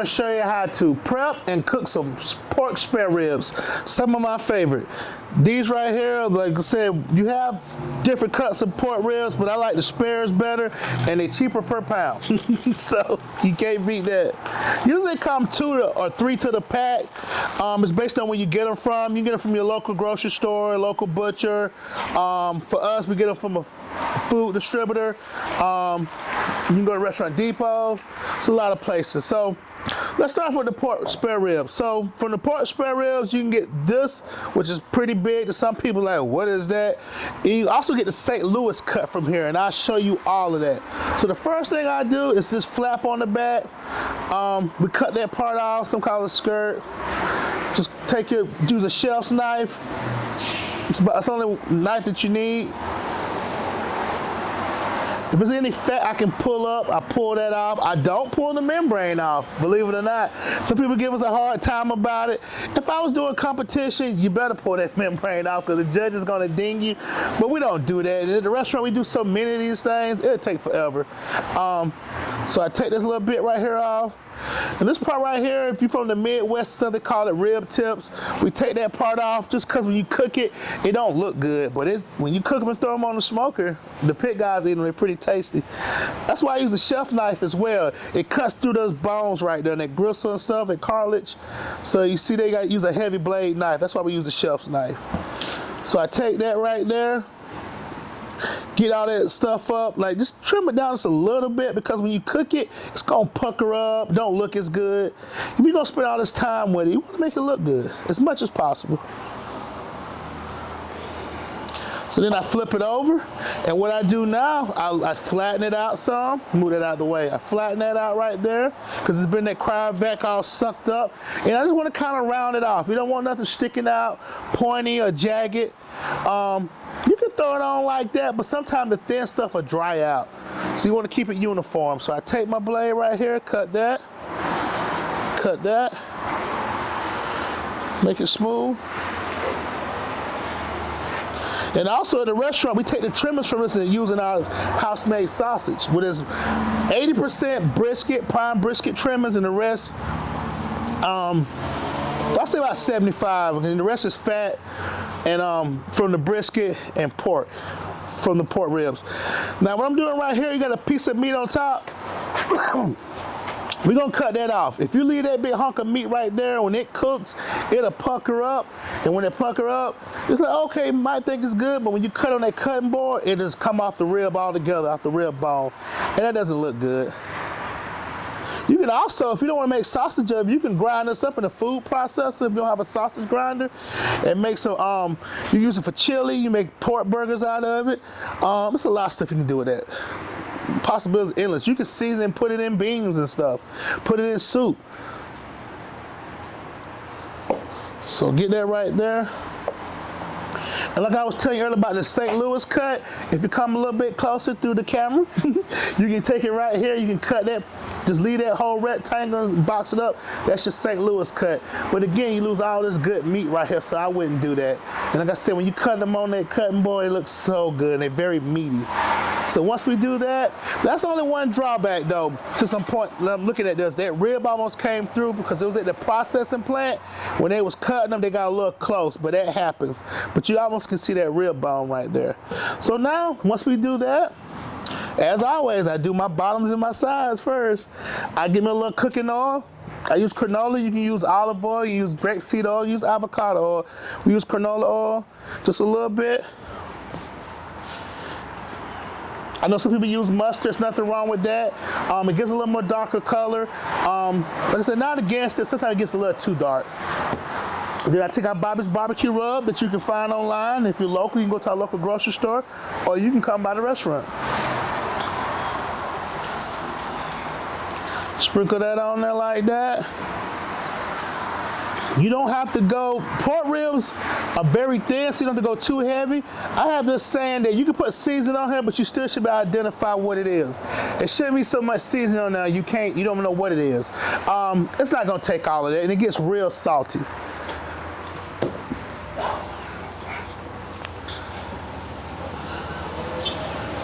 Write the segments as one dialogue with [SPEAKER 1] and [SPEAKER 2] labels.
[SPEAKER 1] going to show you how to prep and cook some pork spare ribs. Some of my favorite. These right here, like I said, you have different cuts of pork ribs, but I like the spares better, and they're cheaper per pound. So you can't beat that. Usually they come 2 or 3 to the pack. It's based on where you get them from. You get them from your local grocery store, local butcher. For us, we get them from a food distributor. You can go to Restaurant Depot. It's a lot of places. So let's start with the pork spare ribs. So from the pork spare ribs, you can get this, which is pretty big. To some people, like, what is that? And you also get the St. Louis cut from here, and I'll show you all of that. So the first thing I do is this flap on the back. We cut that part off, some kind of skirt. Just use a shelf knife. It's the only knife that you need. If there's any fat I can pull up, I pull that off. I don't pull the membrane off, believe it or not. Some people give us a hard time about it. If I was doing competition, you better pull that membrane off because the judge is gonna ding you. But we don't do that. At the restaurant, we do so many of these things, it'll take forever. So I take this little bit right here off. And this part right here, if you're from the Midwest, so they call it rib tips. We take that part off just because when you cook it, it don't look good. But when you cook them and throw them on the smoker, the pit guys eat them, they're pretty tasty. That's why I use the chef knife as well. It cuts through those bones right there, and that gristle and stuff, that cartilage. So you see they got to use a heavy blade knife. That's why we use the chef's knife. So I take that right there. Get all that stuff up, like just trim it down just a little bit because when you cook it, it's gonna pucker up, don't look as good. If you're gonna spend all this time with it, you wanna make it look good as much as possible. So then I flip it over, and what I do now, I flatten it out some, move that out of the way. I flatten that out right there because it's been that cryovac all sucked up, and I just wanna kinda round it off. You don't want nothing sticking out, pointy or jagged. You can throw it on like that, but sometimes the thin stuff will dry out. So you want to keep it uniform. So I take my blade right here, cut that, make it smooth. And also at the restaurant, we take the trimmings from this and use in our house-made sausage, which is 80% brisket, prime brisket trimmings, and the rest, I'll say about 75, and the rest is fat and from the brisket and pork, from the pork ribs. Now what I'm doing right here, you got a piece of meat on top. We're gonna cut that off. If you leave that big hunk of meat right there, when it cooks, it'll pucker up. And when it pucker up, it's like, okay, you might think it's good, but when you cut on that cutting board, it just come off the rib altogether, off the rib bone. And that doesn't look good. You can also, if you don't want to make sausage of it, you can grind this up in a food processor if you don't have a sausage grinder and make some, you use it for chili, you make pork burgers out of it. There's a lot of stuff you can do with that. Possibilities endless. You can season and put it in beans and stuff. Put it in soup. So get that right there. And like I was telling you earlier about the St. Louis cut, if you come a little bit closer through the camera, you can take it right here, you can cut that, just leave that whole rectangle and box it up. That's your St. Louis cut. But again, you lose all this good meat right here, so I wouldn't do that. And like I said, when you cut them on that cutting board, it looks so good, and they're very meaty. So once we do that, that's only one drawback though. To some point, I'm looking at this, that rib almost came through because it was at the processing plant. When they was cutting them, they got a little close, but that happens. But you almost can see that rib bone right there. So now, once we do that, as always, I do my bottoms and my sides first. I give me a little cooking oil. I use canola, you can use olive oil, you use grapeseed oil, use avocado oil. We use canola oil, just a little bit. I know some people use mustard, there's nothing wrong with that. It gives a little more darker color. Like I said, not against it, sometimes it gets a little too dark. Then I take out Bobby's barbecue rub that you can find online. If you're local, you can go to our local grocery store, or you can come by the restaurant. Sprinkle that on there like that. You don't have to go, pork ribs are very thin, so you don't have to go too heavy. I have this saying that you can put seasoning on here, but you still should be able to identify what it is. It shouldn't be so much seasoning on there, you don't know what it is. It's not gonna take all of that, and it gets real salty.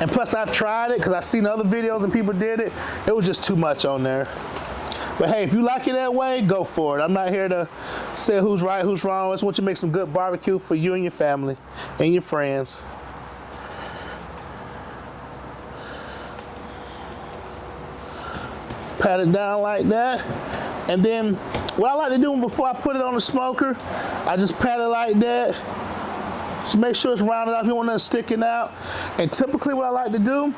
[SPEAKER 1] And plus I've tried it because I've seen other videos and people did it. It was just too much on there. But hey, if you like it that way, go for it. I'm not here to say who's right, who's wrong. I just want you to make some good barbecue for you and your family and your friends. Pat it down like that. And then what I like to do before I put it on the smoker, I just pat it like that. Just make sure it's rounded off. You don't want nothing sticking out. And typically what I like to do,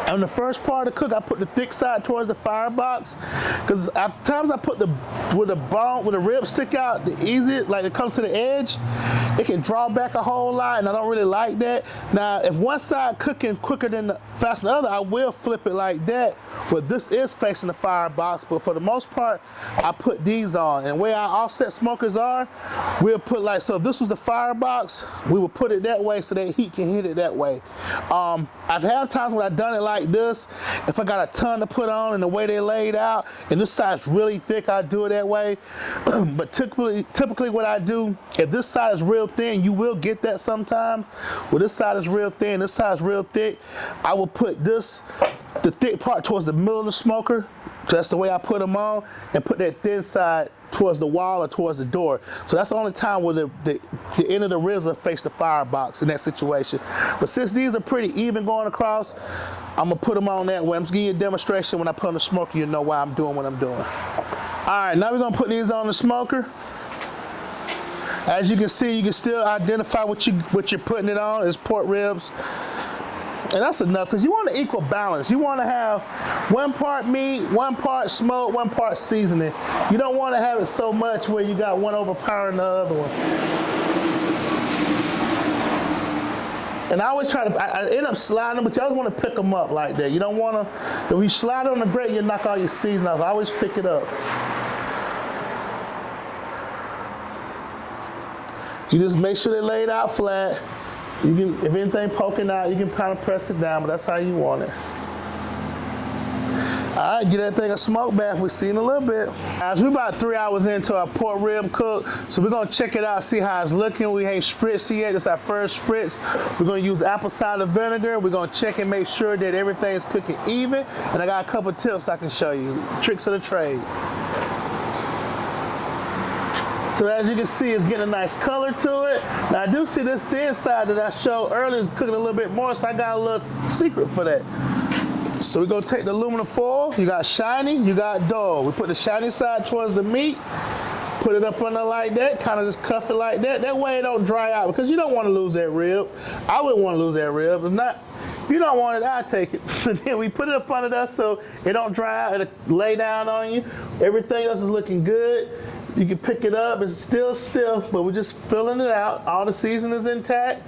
[SPEAKER 1] on the first part of the cook, I put the thick side towards the firebox, because at times I put with the ribs stick out, the easy, like it comes to the edge, it can draw back a whole lot, and I don't really like that. Now, if one side cooking quicker than faster than the other, I will flip it like that. But this is facing the firebox, but for the most part, I put these on. And where our offset smokers are, we'll put like, so if this was the firebox, we will put it that way so that heat can hit it that way. I've had times when I've done it like this, if I got a ton to put on and the way they laid out, and this side's really thick, I do it that way. But typically what I do, if this side is real thin, you will get that sometimes. Well, this side is real thin, this side is real thick, I will put the thick part towards the middle of the smoker. So that's the way I put them on, and put that thin side towards the wall or towards the door. So that's the only time where the end of the ribs will face the firebox in that situation. But since these are pretty even going across, I'm gonna put them on that way. I'm just giving you a demonstration. When I put on the smoker, you know why I'm doing what I'm doing. All right, now we're gonna put these on the smoker. As you can see, you can still identify what you're putting it on. It's pork ribs. And that's enough, because you want an equal balance. You want to have 1 part meat, 1 part smoke, 1 part seasoning. You don't want to have it so much where you got one overpowering the other one. And I always try to, I end up sliding them, but you always want to pick them up like that. You don't want to, if you slide it on the grate, you knock all your seasoning off. I always pick it up. You just make sure they're laid out flat. You can, if anything poking out, you can kind of press it down, but that's how you want it. All right, get that thing a smoke bath. We've seen a little bit. Guys, we're about 3 hours into our pork rib cook, so we're gonna check it out, see how it's looking. We ain't spritzed it yet. This is our first spritz. We're gonna use apple cider vinegar. We're gonna check and make sure that everything's cooking even. And I got a couple tips I can show you, tricks of the trade. So as you can see, it's getting a nice color to it. Now I do see this thin side that I showed earlier is cooking a little bit more, so I got a little secret for that. So we're gonna take the aluminum foil. You got shiny, you got dull. We put the shiny side towards the meat, put it up under like that, kind of just cuff it like that. That way it don't dry out, because you don't want to lose that rib. I wouldn't want to lose that rib. If you don't want it, I'll take it. So then we put it up under us so it don't dry out, it'll lay down on you. Everything else is looking good. You can pick it up, it's still stiff, but we're just filling it out. All the seasoning is intact.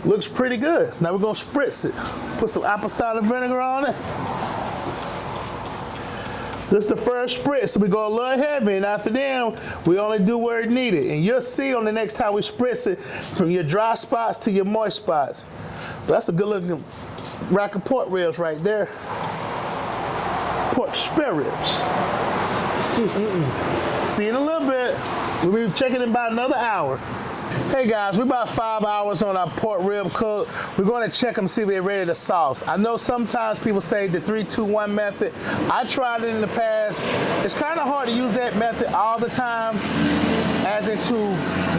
[SPEAKER 1] Looks pretty good. Now we're gonna spritz it. Put some apple cider vinegar on it. This is the first spritz, so we go a little heavy, and after then, we only do where it needed. And you'll see on the next time we spritz it, from your dry spots to your moist spots. But that's a good looking rack of pork ribs right there. Pork spare ribs. See in a little bit. We'll be checking in about another hour. Hey guys, we're about 5 hours on our pork rib cook. We're going to check them, see if they're ready to sauce. I know sometimes people say the 3-2-1 method. I tried it in the past. It's kind of hard to use that method all the time, as into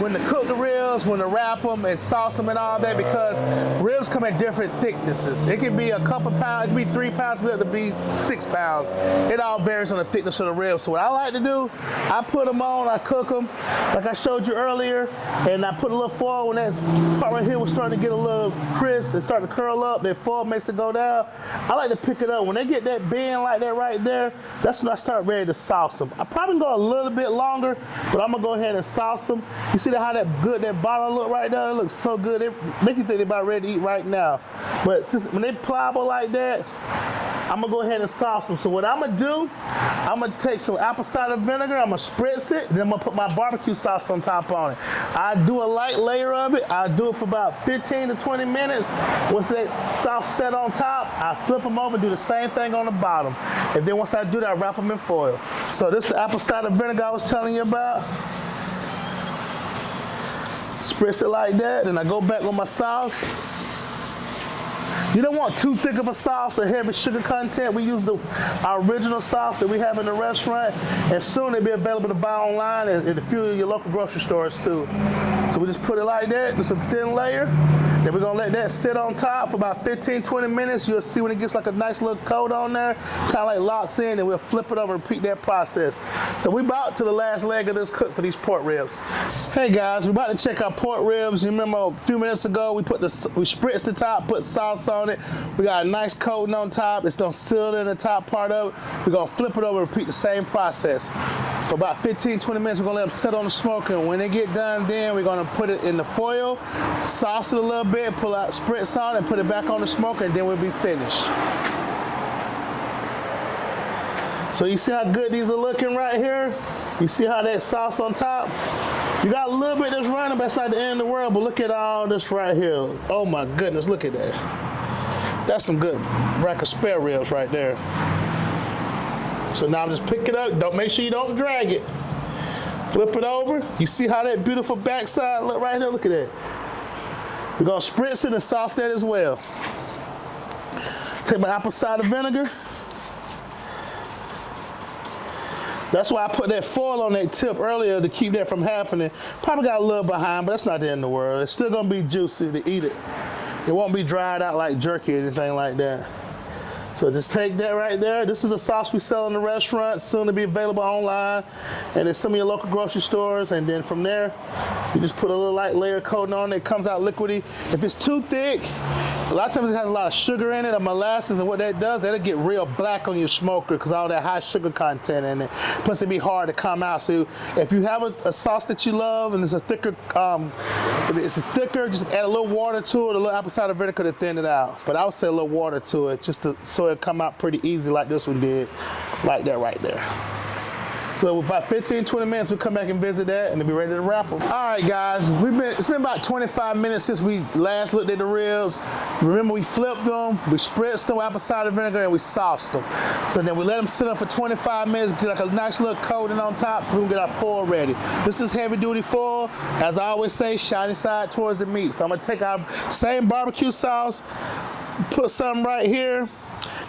[SPEAKER 1] when to cook the ribs, when to wrap them and sauce them and all that, because ribs come in different thicknesses. It can be a couple pounds, it can be 3 pounds, it can be 6 pounds. It all varies on the thickness of the ribs. So what I like to do, I put them on, I cook them, like I showed you earlier, and I put a little foil when that part right here was starting to get a little crisp and start to curl up. That foil makes it go down. I like to pick it up. When they get that bend like that right there, that's when I start ready to sauce them. I probably go a little bit longer, but I'm gonna go ahead and sauce them. You see how that good that bottom look right there? It looks so good. It make you think they're about ready to eat right now. But since when they pliable like that, I'm gonna go ahead and sauce them. So what I'm gonna do, I'm gonna take some apple cider vinegar, I'm gonna spritz it, and then I'm gonna put my barbecue sauce on top on it. I do a light layer of it. I do it for about 15 to 20 minutes. Once that sauce set on top, I flip them over, do the same thing on the bottom. And then once I do that, I wrap them in foil. So this is the apple cider vinegar I was telling you about. Spritz it like that, and I go back with my sauce. You don't want too thick of a sauce or heavy sugar content. We use our original sauce that we have in the restaurant, and soon it'll be available to buy online at a few of your local grocery stores too. So we just put it like that, just a thin layer. Then we're gonna let that sit on top for about 15, 20 minutes. You'll see when it gets like a nice little coat on there, kind of like locks in, and we'll flip it over and repeat that process. So we about to the last leg of this cook for these pork ribs. Hey guys, we're about to check our pork ribs. You remember a few minutes ago, we spritzed the top, put sauce on it. We got a nice coating on top. It's gonna seal in the top part of it. We're gonna flip it over and repeat the same process. For about 15, 20 minutes, we're gonna let them sit on the smoker. And when they get done, then we're gonna put it in the foil, sauce it a little bit, pull out spritz on it, and put it back on the smoker, and then we'll be finished. So you see how good these are looking right here? You see how that sauce on top? You got a little bit that's running, but that's not the end of the world. But look at all this right here. Oh my goodness, look at that. That's some good rack of spare ribs right there. So now just pick it up. Make sure you don't drag it. Flip it over. You see how that beautiful backside look right here? Look at that. We're gonna spritz it and sauce that as well. Take my apple cider vinegar. That's why I put that foil on that tip earlier to keep that from happening. Probably got a little behind, but that's not the end of the world. It's still gonna be juicy to eat it. It won't be dried out like jerky or anything like that. So just take that right there. This is the sauce we sell in the restaurant, soon to be available online and in some of your local grocery stores. And then from there, you just put a little light layer coating on it. It comes out liquidy. If it's too thick, a lot of times it has a lot of sugar in it or molasses, and what that does, that'll get real black on your smoker because all that high sugar content in it. Plus it'd be hard to come out. So if you have a sauce that you love and it's a thicker, just add a little water to it, a little apple cider vinegar to thin it out. But I would say a little water to it so it'll come out pretty easy like this one did, like that right there. So about 15, 20 minutes, we'll come back and visit that and then be ready to wrap them. All right, guys, it's been about 25 minutes since we last looked at the ribs. Remember, we flipped them, we spritzed them with apple cider vinegar, and we sauced them. So then we let them sit up for 25 minutes, get like a nice little coating on top, so we can get our foil ready. This is heavy duty foil. As I always say, shiny side towards the meat. So I'm gonna take our same barbecue sauce, put some right here.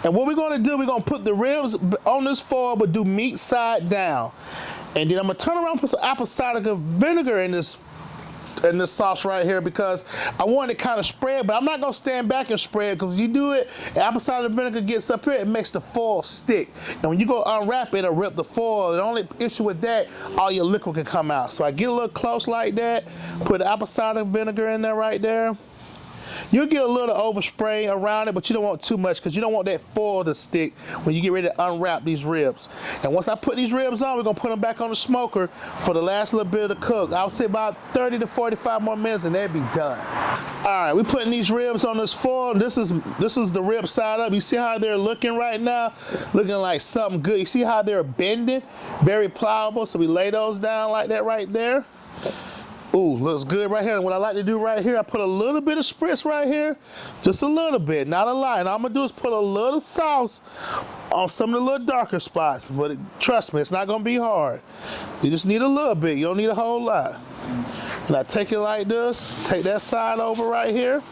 [SPEAKER 1] And what we're gonna do, we're gonna put the ribs on this foil, but do meat side down. And then I'm gonna turn around and put some apple cider vinegar in this sauce right here because I want it kind of spread, but I'm not gonna stand back and spread because if you do it, apple cider vinegar gets up here, it makes the foil stick. And when you go unwrap it, it'll rip the foil. The only issue with that, all your liquid can come out. So I get a little close like that, put apple cider vinegar in there right there. You'll get a little overspray around it, but you don't want too much because you don't want that foil to stick when you get ready to unwrap these ribs. And once I put these ribs on, we're gonna put them back on the smoker for the last little bit of the cook. I would say about 30 to 45 more minutes and they'll be done. All right, we're putting these ribs on this foil. This is the rib side up. You see how they're looking right now? Looking like something good. You see how they're bending? Very pliable, so we lay those down like that right there. Ooh, looks good right here. And what I like to do right here, I put a little bit of spritz right here, just a little bit, not a lot. And all I'm gonna do is put a little sauce on some of the little darker spots. But trust me, it's not gonna be hard. You just need a little bit, you don't need a whole lot. And I take it like this, take that side over right here.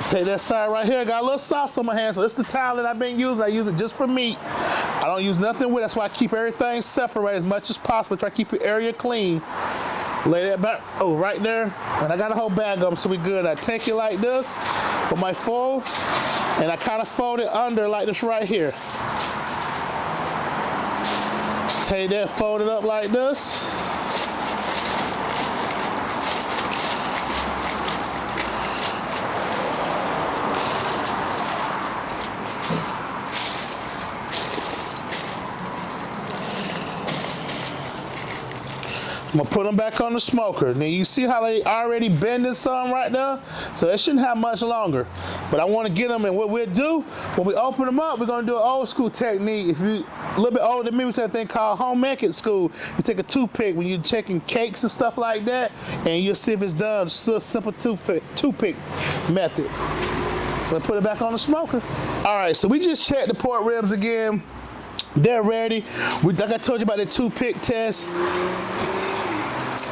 [SPEAKER 1] Take that side right here, got a little sauce on my hand, so this is the towel that I've been using. I use it just for meat. I don't use nothing with it, that's why I keep everything separate as much as possible. Try to keep your area clean. Lay that back, oh, right there. And I got a whole bag of them, so we good. I take it like this with my fold, and I kind of fold it under like this right here. Take that, fold it up like this. I'm gonna put them back on the smoker. Now you see how they already bending some right there? So it shouldn't have much longer. But I wanna get them, and what we'll do, when we open them up, we're gonna do an old school technique. If you a little bit older than me, we say a thing called home ec school. You take a toothpick when you're checking cakes and stuff like that, and you'll see if it's done. It's a simple toothpick method. So I put it back on the smoker. All right, so we just checked the pork ribs again. They're ready. Like I told you about the toothpick test.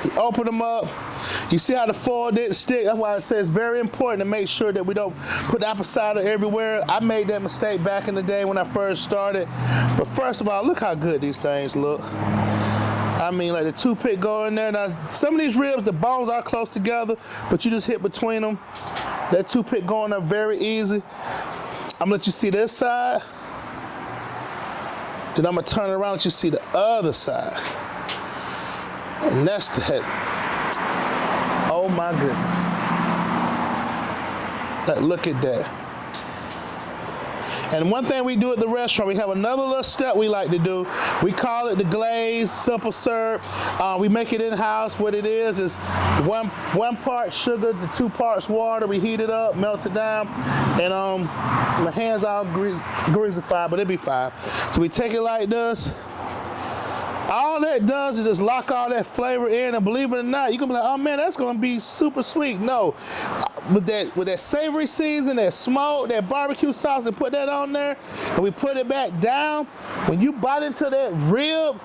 [SPEAKER 1] You open them up. You see how the foil didn't stick? That's why it says very important to make sure that we don't put apple cider everywhere. I made that mistake back in the day when I first started. But first of all, look how good these things look. I mean, like the toothpick go in there. Now, some of these ribs, the bones are close together, but you just hit between them. That toothpick going up very easy. I'm gonna let you see this side. Then I'm gonna turn it around and let you see the other side. And that's that. Oh my goodness. Like, look at that. And one thing we do at the restaurant, we have another little step we like to do. We call it the glaze, simple syrup. We make it in-house. What it is one part sugar to 2 parts water. We heat it up, melt it down, and my hands all greasified, but it'll be fine. So we take it like this. All that does is just lock all that flavor in, and believe it or not, you're gonna be like, oh man, that's gonna be super sweet. No, with that savory season, that smoke, that barbecue sauce, and put that on there, and we put it back down, when you bite into that rib,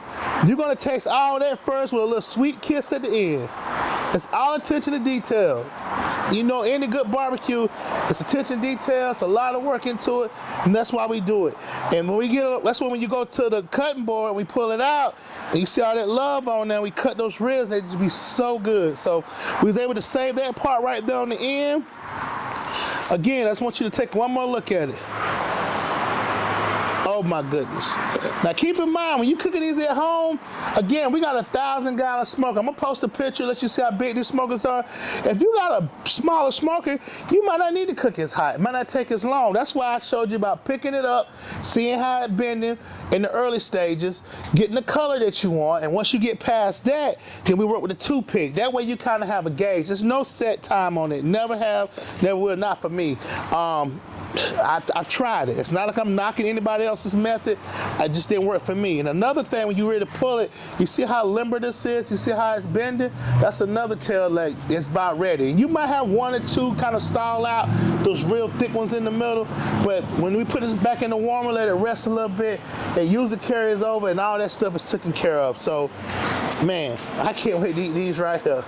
[SPEAKER 1] you're gonna taste all that first with a little sweet kiss at the end. It's all attention to detail. You know, any good barbecue, it's attention to detail, it's a lot of work into it, and that's why we do it. And when we that's when you go to the cutting board and we pull it out, and you see all that love on there, we cut those ribs, and they just be so good. So we was able to save that part right there on the end. Again, I just want you to take one more look at it. Oh my goodness. Now keep in mind, when you cooking these at home, again, we got a 1,000-gallon smoker. I'm gonna post a picture, let you see how big these smokers are. If you got a smaller smoker, you might not need to cook as hot. It might not take as long. That's why I showed you about picking it up, seeing how it bending in the early stages, getting the color that you want, and once you get past that, then we work with a toothpick. That way you kind of have a gauge. There's no set time on it. Never have, never will, not for me. I've tried it. It's not like I'm knocking anybody else's method. It just didn't work for me. And another thing, when you're ready to pull it, you see how limber this is? You see how it's bending? That's another tell like it's about ready. And you might have 1 or 2 kind of stall out, those real thick ones in the middle, but when we put this back in the warmer, let it rest a little bit, it usually carries over and all that stuff is taken care of. So, man, I can't wait to eat these right here.